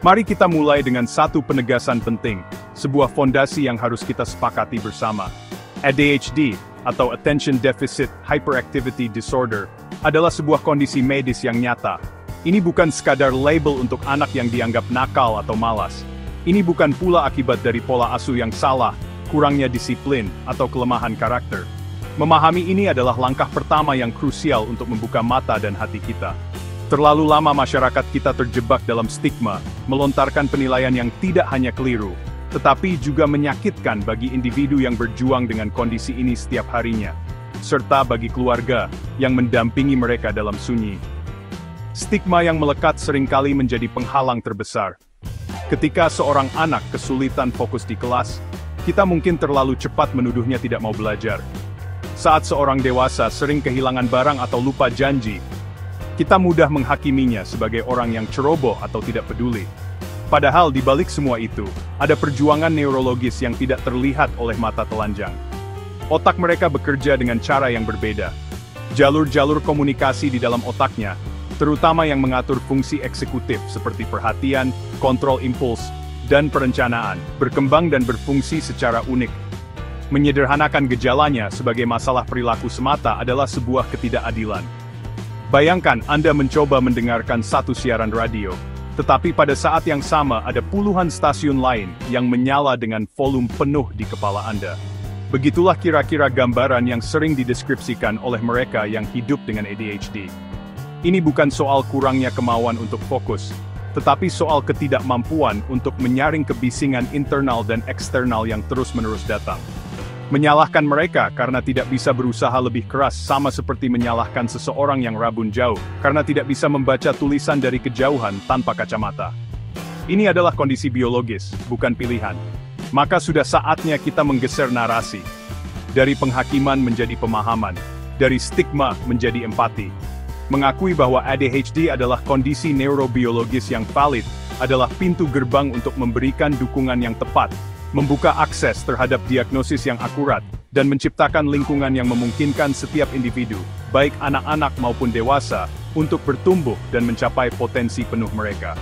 Mari kita mulai dengan satu penegasan penting, sebuah fondasi yang harus kita sepakati bersama. ADHD, atau Attention Deficit Hyperactivity Disorder, adalah sebuah kondisi medis yang nyata. Ini bukan sekadar label untuk anak yang dianggap nakal atau malas. Ini bukan pula akibat dari pola asuh yang salah, kurangnya disiplin, atau kelemahan karakter. Memahami ini adalah langkah pertama yang krusial untuk membuka mata dan hati kita. Terlalu lama masyarakat kita terjebak dalam stigma, melontarkan penilaian yang tidak hanya keliru, tetapi juga menyakitkan bagi individu yang berjuang dengan kondisi ini setiap harinya, serta bagi keluarga yang mendampingi mereka dalam sunyi. Stigma yang melekat seringkali menjadi penghalang terbesar. Ketika seorang anak kesulitan fokus di kelas, kita mungkin terlalu cepat menuduhnya tidak mau belajar. Saat seorang dewasa sering kehilangan barang atau lupa janji, kita mudah menghakiminya sebagai orang yang ceroboh atau tidak peduli. Padahal di balik semua itu, ada perjuangan neurologis yang tidak terlihat oleh mata telanjang. Otak mereka bekerja dengan cara yang berbeda. Jalur-jalur komunikasi di dalam otaknya, terutama yang mengatur fungsi eksekutif seperti perhatian, kontrol impuls, dan perencanaan, berkembang dan berfungsi secara unik. Menyederhanakan gejalanya sebagai masalah perilaku semata adalah sebuah ketidakadilan. Bayangkan Anda mencoba mendengarkan satu siaran radio, tetapi pada saat yang sama ada puluhan stasiun lain yang menyala dengan volume penuh di kepala Anda. Begitulah kira-kira gambaran yang sering dideskripsikan oleh mereka yang hidup dengan ADHD. Ini bukan soal kurangnya kemauan untuk fokus, tetapi soal ketidakmampuan untuk menyaring kebisingan internal dan eksternal yang terus-menerus datang. Menyalahkan mereka karena tidak bisa berusaha lebih keras sama seperti menyalahkan seseorang yang rabun jauh, karena tidak bisa membaca tulisan dari kejauhan tanpa kacamata. Ini adalah kondisi biologis, bukan pilihan. Maka sudah saatnya kita menggeser narasi. Dari penghakiman menjadi pemahaman, dari stigma menjadi empati. Mengakui bahwa ADHD adalah kondisi neurobiologis yang valid, adalah pintu gerbang untuk memberikan dukungan yang tepat, membuka akses terhadap diagnosis yang akurat, dan menciptakan lingkungan yang memungkinkan setiap individu, baik anak-anak maupun dewasa, untuk bertumbuh dan mencapai potensi penuh mereka.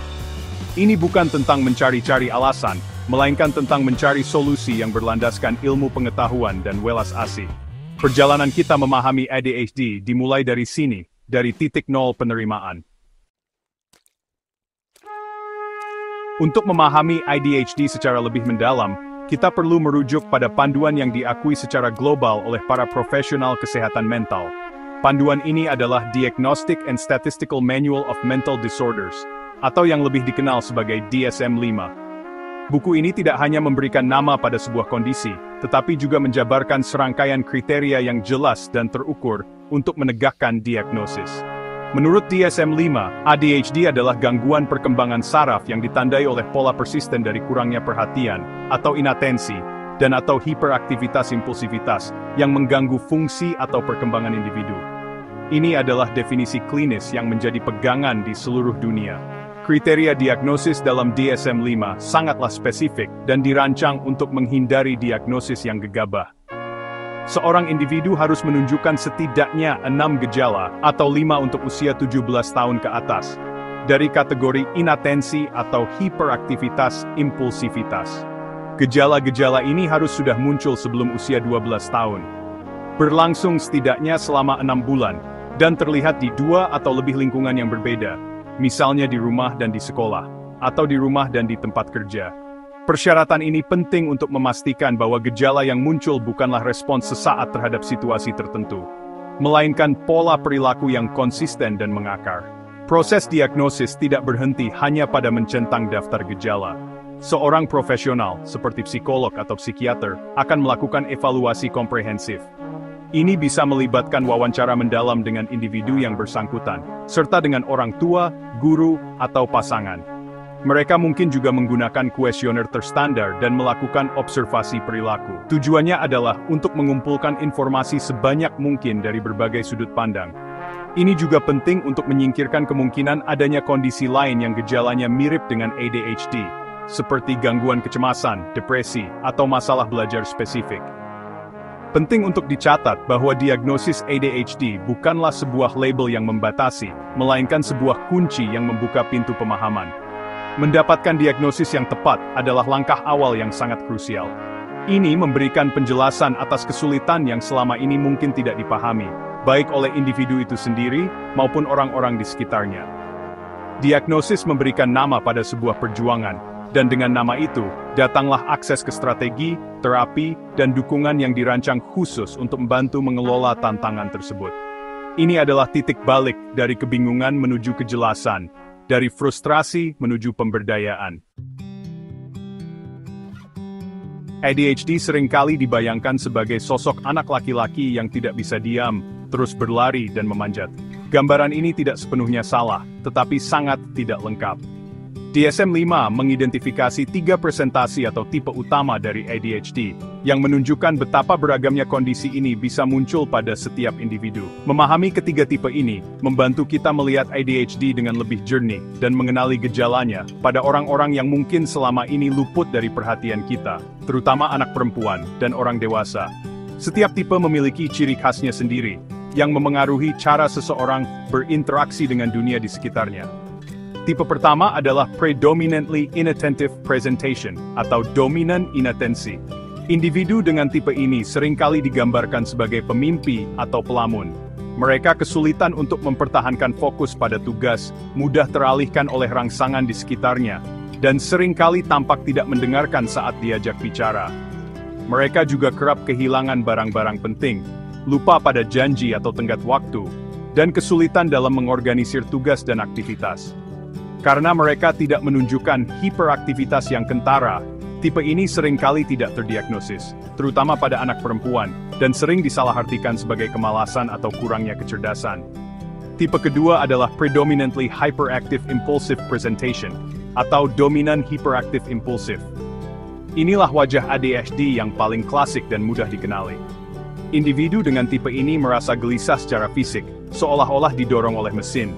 Ini bukan tentang mencari-cari alasan, melainkan tentang mencari solusi yang berlandaskan ilmu pengetahuan dan welas asih. Perjalanan kita memahami ADHD dimulai dari sini, dari titik nol penerimaan. Untuk memahami ADHD secara lebih mendalam, kita perlu merujuk pada panduan yang diakui secara global oleh para profesional kesehatan mental. Panduan ini adalah Diagnostic and Statistical Manual of Mental Disorders, atau yang lebih dikenal sebagai DSM-5. Buku ini tidak hanya memberikan nama pada sebuah kondisi, tetapi juga menjabarkan serangkaian kriteria yang jelas dan terukur untuk menegakkan diagnosis. Menurut DSM-5, ADHD adalah gangguan perkembangan saraf yang ditandai oleh pola persisten dari kurangnya perhatian, atau inatensi, dan atau hiperaktivitas impulsivitas, yang mengganggu fungsi atau perkembangan individu. Ini adalah definisi klinis yang menjadi pegangan di seluruh dunia. Kriteria diagnosis dalam DSM-5 sangatlah spesifik dan dirancang untuk menghindari diagnosis yang gegabah. Seorang individu harus menunjukkan setidaknya 6 gejala atau 5 untuk usia 17 tahun ke atas, dari kategori inatensi atau hiperaktivitas impulsivitas. Gejala-gejala ini harus sudah muncul sebelum usia 12 tahun. Berlangsung setidaknya selama 6 bulan, dan terlihat di 2 atau lebih lingkungan yang berbeda, misalnya di rumah dan di sekolah, atau di rumah dan di tempat kerja. Persyaratan ini penting untuk memastikan bahwa gejala yang muncul bukanlah respons sesaat terhadap situasi tertentu, melainkan pola perilaku yang konsisten dan mengakar. Proses diagnosis tidak berhenti hanya pada mencentang daftar gejala. Seorang profesional, seperti psikolog atau psikiater, akan melakukan evaluasi komprehensif. Ini bisa melibatkan wawancara mendalam dengan individu yang bersangkutan, serta dengan orang tua, guru, atau pasangan. Mereka mungkin juga menggunakan kuesioner terstandar dan melakukan observasi perilaku. Tujuannya adalah untuk mengumpulkan informasi sebanyak mungkin dari berbagai sudut pandang. Ini juga penting untuk menyingkirkan kemungkinan adanya kondisi lain yang gejalanya mirip dengan ADHD, seperti gangguan kecemasan, depresi, atau masalah belajar spesifik. Penting untuk dicatat bahwa diagnosis ADHD bukanlah sebuah label yang membatasi, melainkan sebuah kunci yang membuka pintu pemahaman. Mendapatkan diagnosis yang tepat adalah langkah awal yang sangat krusial. Ini memberikan penjelasan atas kesulitan yang selama ini mungkin tidak dipahami, baik oleh individu itu sendiri maupun orang-orang di sekitarnya. Diagnosis memberikan nama pada sebuah perjuangan, dan dengan nama itu, datanglah akses ke strategi, terapi, dan dukungan yang dirancang khusus untuk membantu mengelola tantangan tersebut. Ini adalah titik balik dari kebingungan menuju kejelasan, dari frustrasi menuju pemberdayaan. ADHD seringkali dibayangkan sebagai sosok anak laki-laki yang tidak bisa diam, terus berlari dan memanjat. Gambaran ini tidak sepenuhnya salah, tetapi sangat tidak lengkap. DSM-5 mengidentifikasi 3 presentasi atau tipe utama dari ADHD, yang menunjukkan betapa beragamnya kondisi ini bisa muncul pada setiap individu. Memahami ketiga tipe ini, membantu kita melihat ADHD dengan lebih jernih, dan mengenali gejalanya, pada orang-orang yang mungkin selama ini luput dari perhatian kita, terutama anak perempuan, dan orang dewasa. Setiap tipe memiliki ciri khasnya sendiri, yang memengaruhi cara seseorang berinteraksi dengan dunia di sekitarnya. Tipe pertama adalah predominantly inattentive presentation, atau dominan inatensi. Individu dengan tipe ini seringkali digambarkan sebagai pemimpi atau pelamun. Mereka kesulitan untuk mempertahankan fokus pada tugas, mudah teralihkan oleh rangsangan di sekitarnya, dan seringkali tampak tidak mendengarkan saat diajak bicara. Mereka juga kerap kehilangan barang-barang penting, lupa pada janji atau tenggat waktu, dan kesulitan dalam mengorganisir tugas dan aktivitas. Karena mereka tidak menunjukkan hiperaktivitas yang kentara, tipe ini seringkali tidak terdiagnosis, terutama pada anak perempuan, dan sering disalahartikan sebagai kemalasan atau kurangnya kecerdasan. Tipe kedua adalah predominantly hyperactive impulsive presentation, atau dominan hyperactive impulsive. Inilah wajah ADHD yang paling klasik dan mudah dikenali. Individu dengan tipe ini merasa gelisah secara fisik, seolah-olah didorong oleh mesin.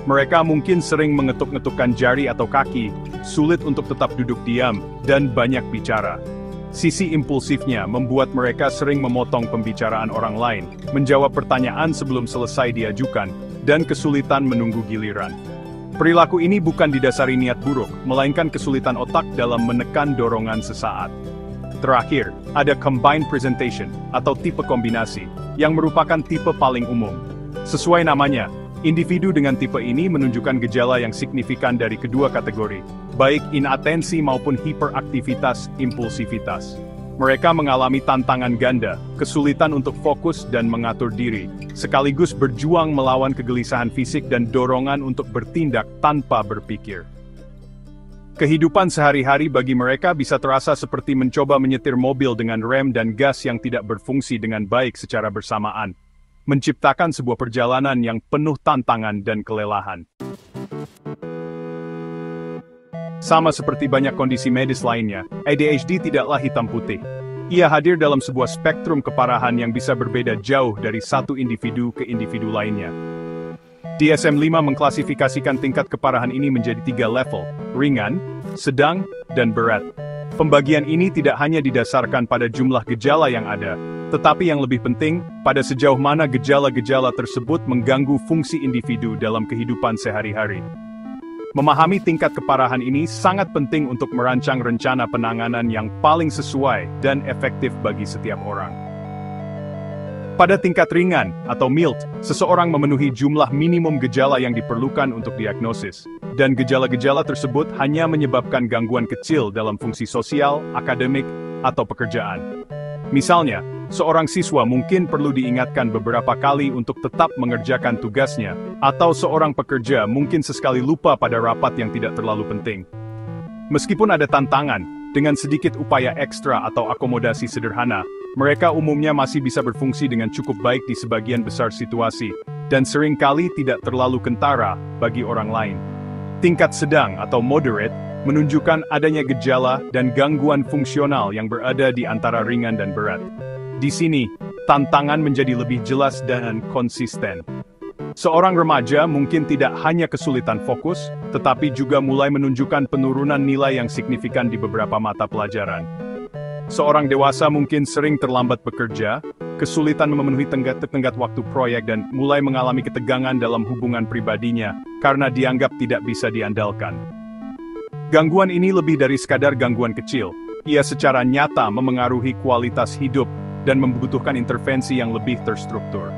Mereka mungkin sering mengetuk-ngetukkan jari atau kaki, sulit untuk tetap duduk diam, dan banyak bicara. Sisi impulsifnya membuat mereka sering memotong pembicaraan orang lain, menjawab pertanyaan sebelum selesai diajukan, dan kesulitan menunggu giliran. Perilaku ini bukan didasari niat buruk, melainkan kesulitan otak dalam menekan dorongan sesaat. Terakhir, ada combined presentation, atau tipe kombinasi, yang merupakan tipe paling umum. Sesuai namanya, individu dengan tipe ini menunjukkan gejala yang signifikan dari kedua kategori, baik inatensi maupun hiperaktivitas impulsivitas. Mereka mengalami tantangan ganda, kesulitan untuk fokus dan mengatur diri, sekaligus berjuang melawan kegelisahan fisik dan dorongan untuk bertindak tanpa berpikir. Kehidupan sehari-hari bagi mereka bisa terasa seperti mencoba menyetir mobil dengan rem dan gas yang tidak berfungsi dengan baik secara bersamaan, menciptakan sebuah perjalanan yang penuh tantangan dan kelelahan. Sama seperti banyak kondisi medis lainnya, ADHD tidaklah hitam putih. Ia hadir dalam sebuah spektrum keparahan yang bisa berbeda jauh dari satu individu ke individu lainnya. DSM-5 mengklasifikasikan tingkat keparahan ini menjadi 3 level, ringan, sedang, dan berat. Pembagian ini tidak hanya didasarkan pada jumlah gejala yang ada, tetapi yang lebih penting, pada sejauh mana gejala-gejala tersebut mengganggu fungsi individu dalam kehidupan sehari-hari. Memahami tingkat keparahan ini sangat penting untuk merancang rencana penanganan yang paling sesuai dan efektif bagi setiap orang. Pada tingkat ringan, atau mild, seseorang memenuhi jumlah minimum gejala yang diperlukan untuk diagnosis, dan gejala-gejala tersebut hanya menyebabkan gangguan kecil dalam fungsi sosial, akademik, atau pekerjaan. Misalnya, seorang siswa mungkin perlu diingatkan beberapa kali untuk tetap mengerjakan tugasnya, atau seorang pekerja mungkin sesekali lupa pada rapat yang tidak terlalu penting. Meskipun ada tantangan, dengan sedikit upaya ekstra atau akomodasi sederhana, mereka umumnya masih bisa berfungsi dengan cukup baik di sebagian besar situasi, dan seringkali tidak terlalu kentara bagi orang lain. Tingkat sedang atau moderate menunjukkan adanya gejala dan gangguan fungsional yang berada di antara ringan dan berat. Di sini, tantangan menjadi lebih jelas dan konsisten. Seorang remaja mungkin tidak hanya kesulitan fokus, tetapi juga mulai menunjukkan penurunan nilai yang signifikan di beberapa mata pelajaran. Seorang dewasa mungkin sering terlambat bekerja, kesulitan memenuhi tenggat waktu proyek dan mulai mengalami ketegangan dalam hubungan pribadinya karena dianggap tidak bisa diandalkan. Gangguan ini lebih dari sekadar gangguan kecil. Ia secara nyata memengaruhi kualitas hidup dan membutuhkan intervensi yang lebih terstruktur.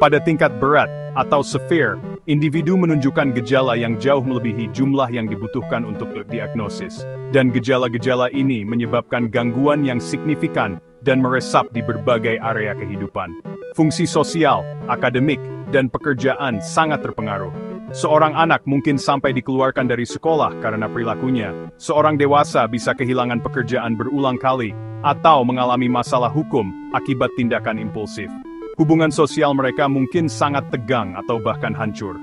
Pada tingkat berat atau severe, individu menunjukkan gejala yang jauh melebihi jumlah yang dibutuhkan untuk diagnosis. Dan gejala-gejala ini menyebabkan gangguan yang signifikan dan meresap di berbagai area kehidupan. Fungsi sosial, akademik, dan pekerjaan sangat terpengaruh. Seorang anak mungkin sampai dikeluarkan dari sekolah karena perilakunya. Seorang dewasa bisa kehilangan pekerjaan berulang kali, atau mengalami masalah hukum akibat tindakan impulsif. Hubungan sosial mereka mungkin sangat tegang atau bahkan hancur.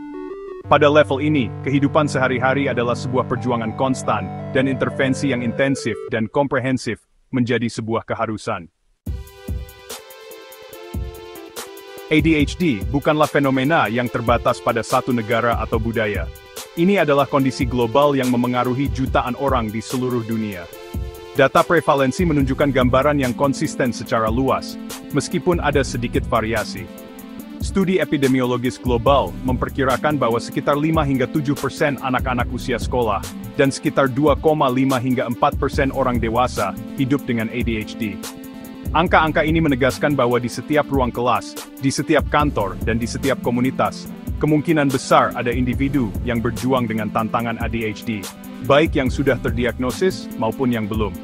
Pada level ini, kehidupan sehari-hari adalah sebuah perjuangan konstan, dan intervensi yang intensif dan komprehensif menjadi sebuah keharusan. ADHD bukanlah fenomena yang terbatas pada satu negara atau budaya. Ini adalah kondisi global yang memengaruhi jutaan orang di seluruh dunia. Data prevalensi menunjukkan gambaran yang konsisten secara luas, meskipun ada sedikit variasi. Studi epidemiologis global memperkirakan bahwa sekitar 5 hingga 7% anak-anak usia sekolah, dan sekitar 2,5 hingga 4% orang dewasa hidup dengan ADHD. Angka-angka ini menegaskan bahwa di setiap ruang kelas, di setiap kantor, dan di setiap komunitas, kemungkinan besar ada individu yang berjuang dengan tantangan ADHD, baik yang sudah terdiagnosis maupun yang belum.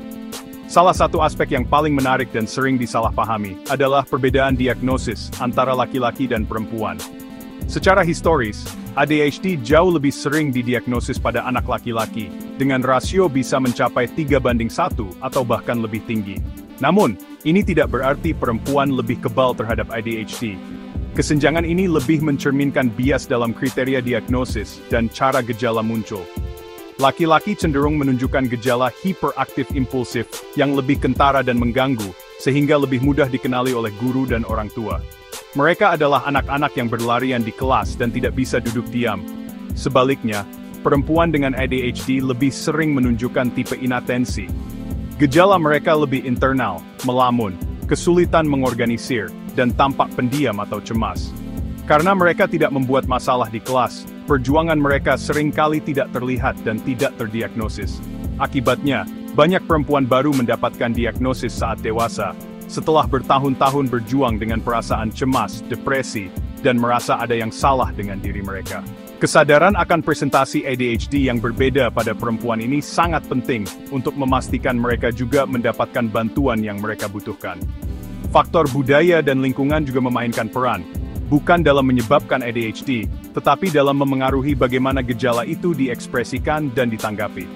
Salah satu aspek yang paling menarik dan sering disalahpahami adalah perbedaan diagnosis antara laki-laki dan perempuan. Secara historis, ADHD jauh lebih sering didiagnosis pada anak laki-laki, dengan rasio bisa mencapai 3:1 atau bahkan lebih tinggi. Namun, ini tidak berarti perempuan lebih kebal terhadap ADHD. Kesenjangan ini lebih mencerminkan bias dalam kriteria diagnosis dan cara gejala muncul. Laki-laki cenderung menunjukkan gejala hiperaktif impulsif yang lebih kentara dan mengganggu, sehingga lebih mudah dikenali oleh guru dan orang tua. Mereka adalah anak-anak yang berlarian di kelas dan tidak bisa duduk diam. Sebaliknya, perempuan dengan ADHD lebih sering menunjukkan tipe inatensi. Gejala mereka lebih internal, melamun, kesulitan mengorganisir, dan tampak pendiam atau cemas. Karena mereka tidak membuat masalah di kelas, perjuangan mereka seringkali tidak terlihat dan tidak terdiagnosis. Akibatnya, banyak perempuan baru mendapatkan diagnosis saat dewasa, setelah bertahun-tahun berjuang dengan perasaan cemas, depresi, dan merasa ada yang salah dengan diri mereka. Kesadaran akan presentasi ADHD yang berbeda pada perempuan ini sangat penting untuk memastikan mereka juga mendapatkan bantuan yang mereka butuhkan. Faktor budaya dan lingkungan juga memainkan peran, bukan dalam menyebabkan ADHD, tetapi dalam memengaruhi bagaimana gejala itu diekspresikan dan ditanggapi.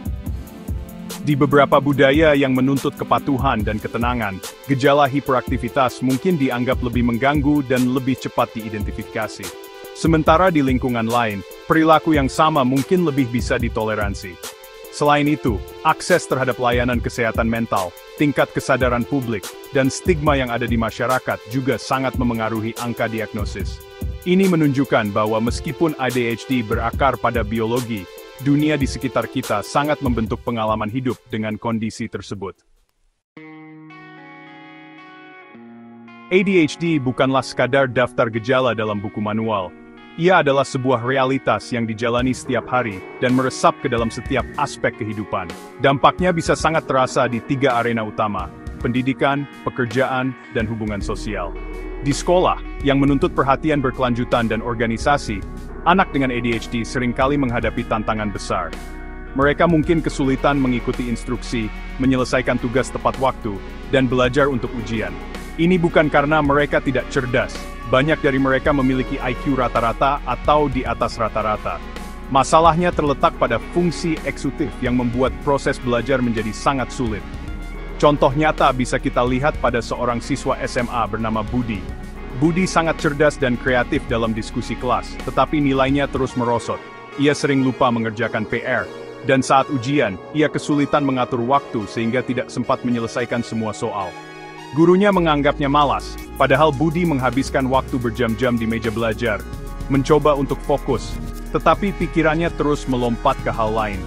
Di beberapa budaya yang menuntut kepatuhan dan ketenangan, gejala hiperaktivitas mungkin dianggap lebih mengganggu dan lebih cepat diidentifikasi. Sementara di lingkungan lain, perilaku yang sama mungkin lebih bisa ditoleransi. Selain itu, akses terhadap layanan kesehatan mental, tingkat kesadaran publik, dan stigma yang ada di masyarakat juga sangat memengaruhi angka diagnosis. Ini menunjukkan bahwa meskipun ADHD berakar pada biologi, dunia di sekitar kita sangat membentuk pengalaman hidup dengan kondisi tersebut. ADHD bukanlah sekadar daftar gejala dalam buku manual. Ia adalah sebuah realitas yang dijalani setiap hari dan meresap ke dalam setiap aspek kehidupan. Dampaknya bisa sangat terasa di 3 arena utama: pendidikan, pekerjaan, dan hubungan sosial. Di sekolah, yang menuntut perhatian berkelanjutan dan organisasi, anak dengan ADHD seringkali menghadapi tantangan besar. Mereka mungkin kesulitan mengikuti instruksi, menyelesaikan tugas tepat waktu, dan belajar untuk ujian. Ini bukan karena mereka tidak cerdas. Banyak dari mereka memiliki IQ rata-rata atau di atas rata-rata. Masalahnya terletak pada fungsi eksekutif yang membuat proses belajar menjadi sangat sulit. Contoh nyata bisa kita lihat pada seorang siswa SMA bernama Budi. Budi sangat cerdas dan kreatif dalam diskusi kelas, tetapi nilainya terus merosot. Ia sering lupa mengerjakan PR, dan saat ujian, ia kesulitan mengatur waktu sehingga tidak sempat menyelesaikan semua soal. Gurunya menganggapnya malas, padahal Budi menghabiskan waktu berjam-jam di meja belajar, mencoba untuk fokus, tetapi pikirannya terus melompat ke hal lain.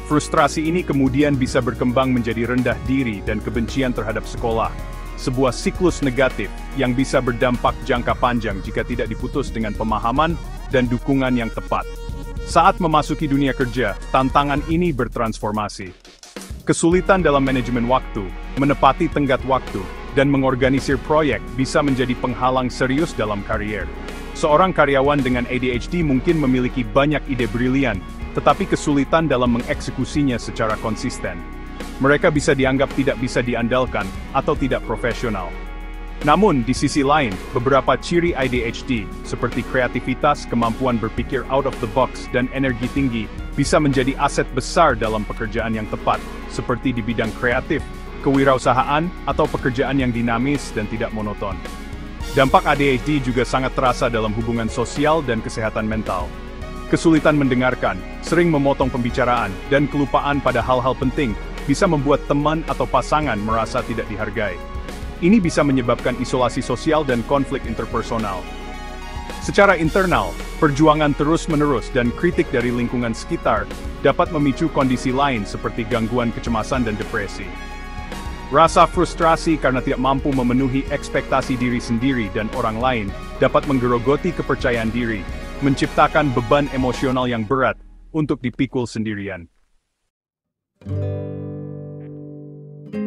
Frustrasi ini kemudian bisa berkembang menjadi rendah diri dan kebencian terhadap sekolah, sebuah siklus negatif yang bisa berdampak jangka panjang jika tidak diputus dengan pemahaman dan dukungan yang tepat. Saat memasuki dunia kerja, tantangan ini bertransformasi. Kesulitan dalam manajemen waktu, menepati tenggat waktu, dan mengorganisir proyek bisa menjadi penghalang serius dalam karier. Seorang karyawan dengan ADHD mungkin memiliki banyak ide brilian, tetapi kesulitan dalam mengeksekusinya secara konsisten. Mereka bisa dianggap tidak bisa diandalkan atau tidak profesional. Namun, di sisi lain, beberapa ciri ADHD, seperti kreativitas, kemampuan berpikir out of the box, dan energi tinggi, bisa menjadi aset besar dalam pekerjaan yang tepat, seperti di bidang kreatif, kewirausahaan, atau pekerjaan yang dinamis dan tidak monoton. Dampak ADHD juga sangat terasa dalam hubungan sosial dan kesehatan mental. Kesulitan mendengarkan, sering memotong pembicaraan, dan kelupaan pada hal-hal penting, bisa membuat teman atau pasangan merasa tidak dihargai. Ini bisa menyebabkan isolasi sosial dan konflik interpersonal. Secara internal, perjuangan terus-menerus dan kritik dari lingkungan sekitar dapat memicu kondisi lain seperti gangguan kecemasan dan depresi. Rasa frustrasi karena tidak mampu memenuhi ekspektasi diri sendiri dan orang lain dapat menggerogoti kepercayaan diri, menciptakan beban emosional yang berat untuk dipikul sendirian.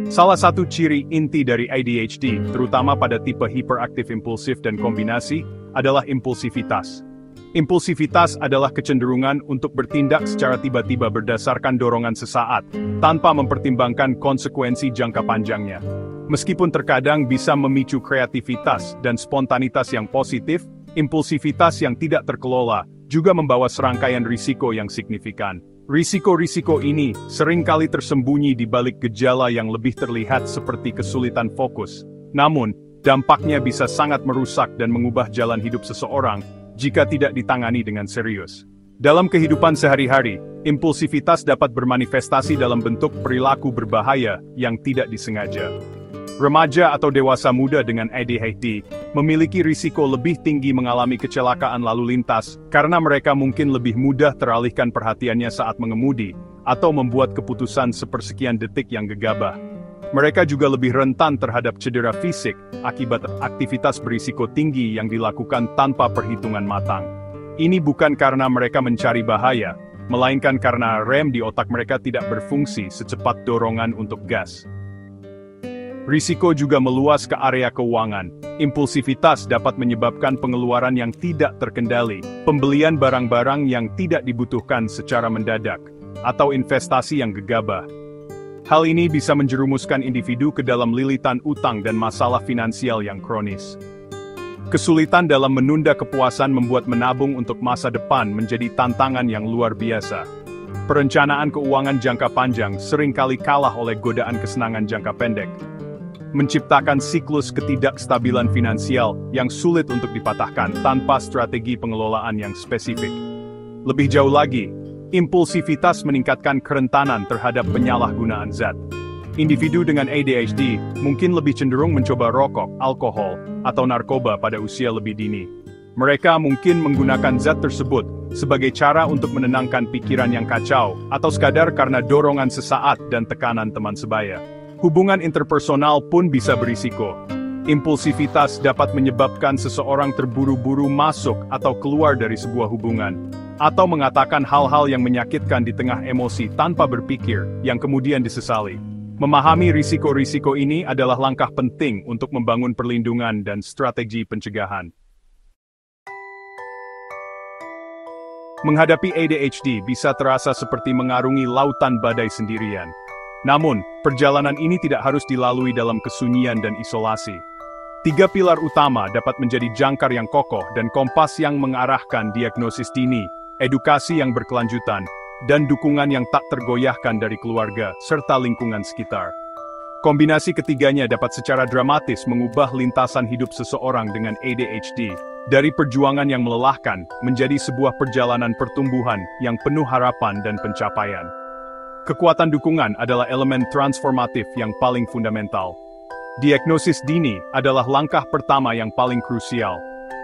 Salah satu ciri inti dari ADHD, terutama pada tipe hiperaktif impulsif dan kombinasi, adalah impulsivitas. Impulsivitas adalah kecenderungan untuk bertindak secara tiba-tiba berdasarkan dorongan sesaat, tanpa mempertimbangkan konsekuensi jangka panjangnya. Meskipun terkadang bisa memicu kreativitas dan spontanitas yang positif, impulsivitas yang tidak terkelola juga membawa serangkaian risiko yang signifikan. Risiko-risiko ini seringkali tersembunyi di balik gejala yang lebih terlihat seperti kesulitan fokus. Namun, dampaknya bisa sangat merusak dan mengubah jalan hidup seseorang jika tidak ditangani dengan serius. Dalam kehidupan sehari-hari, impulsivitas dapat bermanifestasi dalam bentuk perilaku berbahaya yang tidak disengaja. Remaja atau dewasa muda dengan ADHD memiliki risiko lebih tinggi mengalami kecelakaan lalu lintas karena mereka mungkin lebih mudah teralihkan perhatiannya saat mengemudi atau membuat keputusan sepersekian detik yang gegabah. Mereka juga lebih rentan terhadap cedera fisik akibat aktivitas berisiko tinggi yang dilakukan tanpa perhitungan matang. Ini bukan karena mereka mencari bahaya, melainkan karena rem di otak mereka tidak berfungsi secepat dorongan untuk gas. Risiko juga meluas ke area keuangan. Impulsivitas dapat menyebabkan pengeluaran yang tidak terkendali, pembelian barang-barang yang tidak dibutuhkan secara mendadak, atau investasi yang gegabah. Hal ini bisa menjerumuskan individu ke dalam lilitan utang dan masalah finansial yang kronis. Kesulitan dalam menunda kepuasan membuat menabung untuk masa depan menjadi tantangan yang luar biasa. Perencanaan keuangan jangka panjang seringkali kalah oleh godaan kesenangan jangka pendek, menciptakan siklus ketidakstabilan finansial yang sulit untuk dipatahkan tanpa strategi pengelolaan yang spesifik. Lebih jauh lagi, impulsivitas meningkatkan kerentanan terhadap penyalahgunaan zat. Individu dengan ADHD mungkin lebih cenderung mencoba rokok, alkohol, atau narkoba pada usia lebih dini. Mereka mungkin menggunakan zat tersebut sebagai cara untuk menenangkan pikiran yang kacau, atau sekadar karena dorongan sesaat dan tekanan teman sebaya. Hubungan interpersonal pun bisa berisiko. Impulsivitas dapat menyebabkan seseorang terburu-buru masuk atau keluar dari sebuah hubungan, atau mengatakan hal-hal yang menyakitkan di tengah emosi tanpa berpikir, yang kemudian disesali. Memahami risiko-risiko ini adalah langkah penting untuk membangun perlindungan dan strategi pencegahan. Menghadapi ADHD bisa terasa seperti mengarungi lautan badai sendirian. Namun, perjalanan ini tidak harus dilalui dalam kesunyian dan isolasi. 3 pilar utama dapat menjadi jangkar yang kokoh dan kompas yang mengarahkan diagnosis dini, edukasi yang berkelanjutan, dan dukungan yang tak tergoyahkan dari keluarga serta lingkungan sekitar. Kombinasi ketiganya dapat secara dramatis mengubah lintasan hidup seseorang dengan ADHD, dari perjuangan yang melelahkan menjadi sebuah perjalanan pertumbuhan yang penuh harapan dan pencapaian. Kekuatan dukungan adalah elemen transformatif yang paling fundamental. Diagnosis dini adalah langkah pertama yang paling krusial.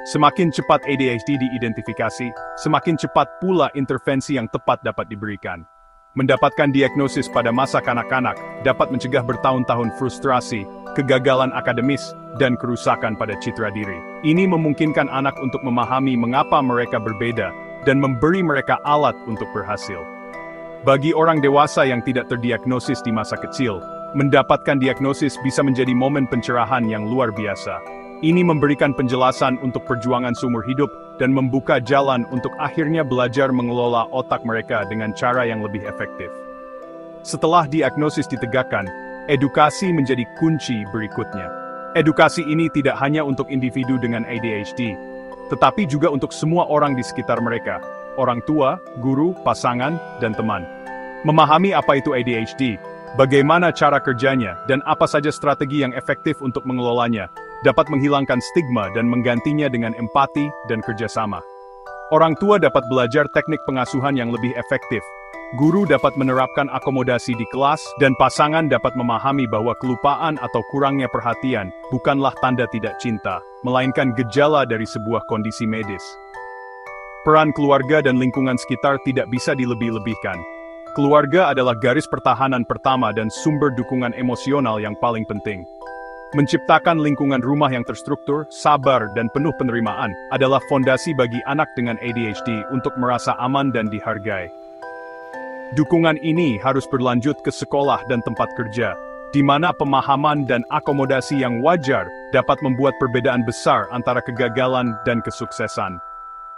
Semakin cepat ADHD diidentifikasi, semakin cepat pula intervensi yang tepat dapat diberikan. Mendapatkan diagnosis pada masa kanak-kanak dapat mencegah bertahun-tahun frustrasi, kegagalan akademis, dan kerusakan pada citra diri. Ini memungkinkan anak untuk memahami mengapa mereka berbeda, dan memberi mereka alat untuk berhasil. Bagi orang dewasa yang tidak terdiagnosis di masa kecil, mendapatkan diagnosis bisa menjadi momen pencerahan yang luar biasa. Ini memberikan penjelasan untuk perjuangan seumur hidup dan membuka jalan untuk akhirnya belajar mengelola otak mereka dengan cara yang lebih efektif. Setelah diagnosis ditegakkan, edukasi menjadi kunci berikutnya. Edukasi ini tidak hanya untuk individu dengan ADHD, tetapi juga untuk semua orang di sekitar mereka. Orang tua, guru, pasangan, dan teman. Memahami apa itu ADHD, bagaimana cara kerjanya, dan apa saja strategi yang efektif untuk mengelolanya, dapat menghilangkan stigma dan menggantinya dengan empati dan kerjasama. Orang tua dapat belajar teknik pengasuhan yang lebih efektif, guru dapat menerapkan akomodasi di kelas, dan pasangan dapat memahami bahwa kelupaan atau kurangnya perhatian bukanlah tanda tidak cinta, melainkan gejala dari sebuah kondisi medis. Peran keluarga dan lingkungan sekitar tidak bisa dilebih-lebihkan. Keluarga adalah garis pertahanan pertama dan sumber dukungan emosional yang paling penting. Menciptakan lingkungan rumah yang terstruktur, sabar, dan penuh penerimaan adalah fondasi bagi anak dengan ADHD untuk merasa aman dan dihargai. Dukungan ini harus berlanjut ke sekolah dan tempat kerja, di mana pemahaman dan akomodasi yang wajar dapat membuat perbedaan besar antara kegagalan dan kesuksesan.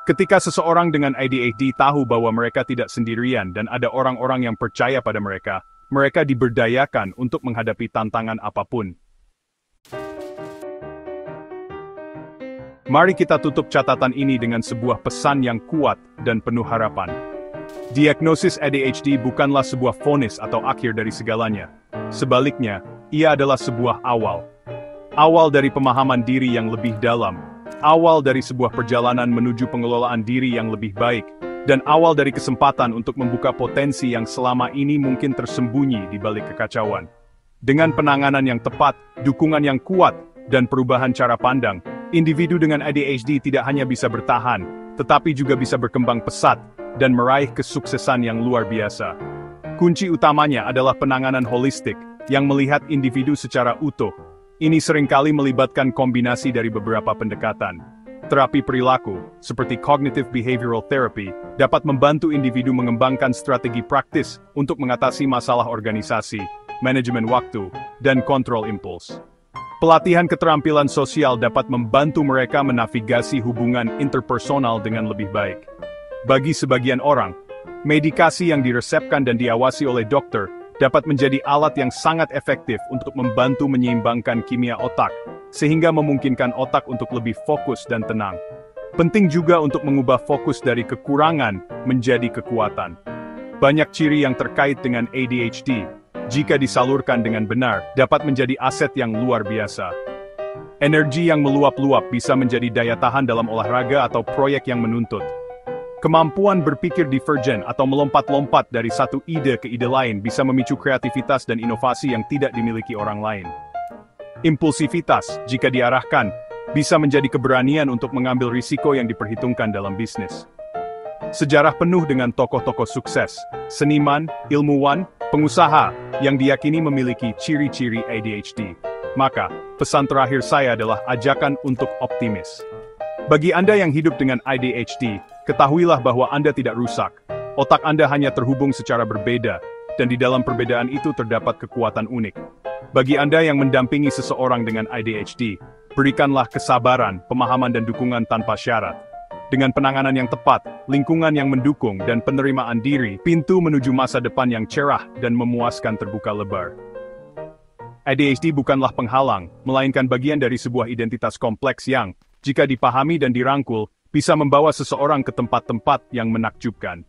Ketika seseorang dengan ADHD tahu bahwa mereka tidak sendirian dan ada orang-orang yang percaya pada mereka, mereka diberdayakan untuk menghadapi tantangan apapun. Mari kita tutup catatan ini dengan sebuah pesan yang kuat dan penuh harapan. Diagnosis ADHD bukanlah sebuah vonis atau akhir dari segalanya. Sebaliknya, ia adalah sebuah awal. Awal dari pemahaman diri yang lebih dalam. Awal dari sebuah perjalanan menuju pengelolaan diri yang lebih baik, dan awal dari kesempatan untuk membuka potensi yang selama ini mungkin tersembunyi di balik kekacauan. Dengan penanganan yang tepat, dukungan yang kuat, dan perubahan cara pandang, individu dengan ADHD tidak hanya bisa bertahan, tetapi juga bisa berkembang pesat dan meraih kesuksesan yang luar biasa. Kunci utamanya adalah penanganan holistik yang melihat individu secara utuh. Ini seringkali melibatkan kombinasi dari beberapa pendekatan. Terapi perilaku, seperti cognitive behavioral therapy, dapat membantu individu mengembangkan strategi praktis untuk mengatasi masalah organisasi, manajemen waktu, dan kontrol impuls. Pelatihan keterampilan sosial dapat membantu mereka menavigasi hubungan interpersonal dengan lebih baik. Bagi sebagian orang, medikasi yang diresepkan dan diawasi oleh dokter dapat menjadi alat yang sangat efektif untuk membantu menyeimbangkan kimia otak, sehingga memungkinkan otak untuk lebih fokus dan tenang. Penting juga untuk mengubah fokus dari kekurangan menjadi kekuatan. Banyak ciri yang terkait dengan ADHD, jika disalurkan dengan benar, dapat menjadi aset yang luar biasa. Energi yang meluap-luap bisa menjadi daya tahan dalam olahraga atau proyek yang menuntut. Kemampuan berpikir divergen atau melompat-lompat dari satu ide ke ide lain bisa memicu kreativitas dan inovasi yang tidak dimiliki orang lain. Impulsivitas, jika diarahkan, bisa menjadi keberanian untuk mengambil risiko yang diperhitungkan dalam bisnis. Sejarah penuh dengan tokoh-tokoh sukses, seniman, ilmuwan, pengusaha, yang diyakini memiliki ciri-ciri ADHD. Maka, pesan terakhir saya adalah ajakan untuk optimis. Bagi Anda yang hidup dengan ADHD, ketahuilah bahwa Anda tidak rusak. Otak Anda hanya terhubung secara berbeda, dan di dalam perbedaan itu terdapat kekuatan unik. Bagi Anda yang mendampingi seseorang dengan ADHD, berikanlah kesabaran, pemahaman dan dukungan tanpa syarat. Dengan penanganan yang tepat, lingkungan yang mendukung, dan penerimaan diri, pintu menuju masa depan yang cerah dan memuaskan terbuka lebar. ADHD bukanlah penghalang, melainkan bagian dari sebuah identitas kompleks yang, jika dipahami dan dirangkul, bisa membawa seseorang ke tempat-tempat yang menakjubkan.